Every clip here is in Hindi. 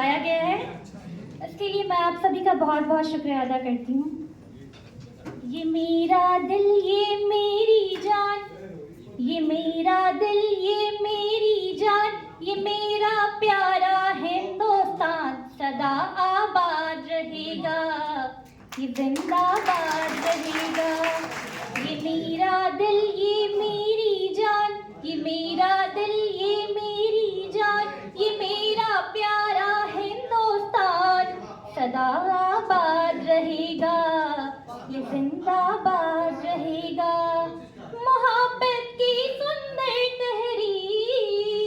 आया गया है, इसके लिए मैं आप सभी का बहुत बहुत शुक्रिया अदा करती हूँ। ये मेरा दिल, ये मेरी जान, ये मेरा दिल, ये मेरी जान, ये मेरा प्यारा हिंदुस्तान सदा आबाद रहेगा, ये जिंदाबाद रहेगा। ये मेरा दिल, ये मेरी जान, ये मेरा दिल, ये मेरी जान, ये मेरा प्यारा हिंदुस्तान सदा आबाद रहेगा, ये जिंदाबाद रहेगा। मोहब्बत की सुंदर तहरीर,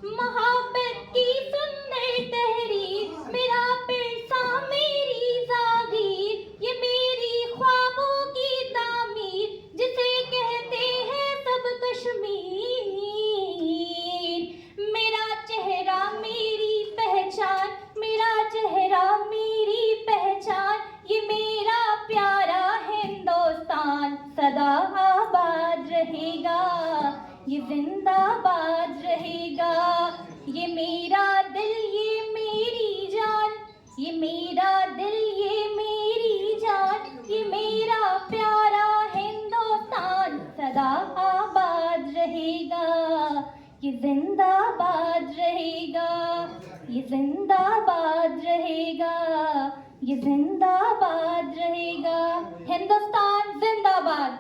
मोहब्बत की सुंदर तहरीर, मेरा पिरसा मेरी जागीर, ये मेरी ख्वाबों की तामीर, जिसे कहते हैं सब कश्मीर। मेरा चेहरा मेरी पहचान, मेरा चेहरा मेरी पहचान, ये मेरा प्यारा हिंदुस्तान सदा आबाद रहेगा, ये जिंदाबाद रहेगा। ये मेरा दिल, ये मेरी जान, ये मेरा दिल, ये मेरी जान, ये मेरा प्यारा हिंदुस्तान सदा आबाद रहेगा, ये जिंदाबाद रहेगा, ये जिंदाबाद रहेगा, ये जिंदाबाद रहेगा। हिंदुस्तान जिंदाबाद।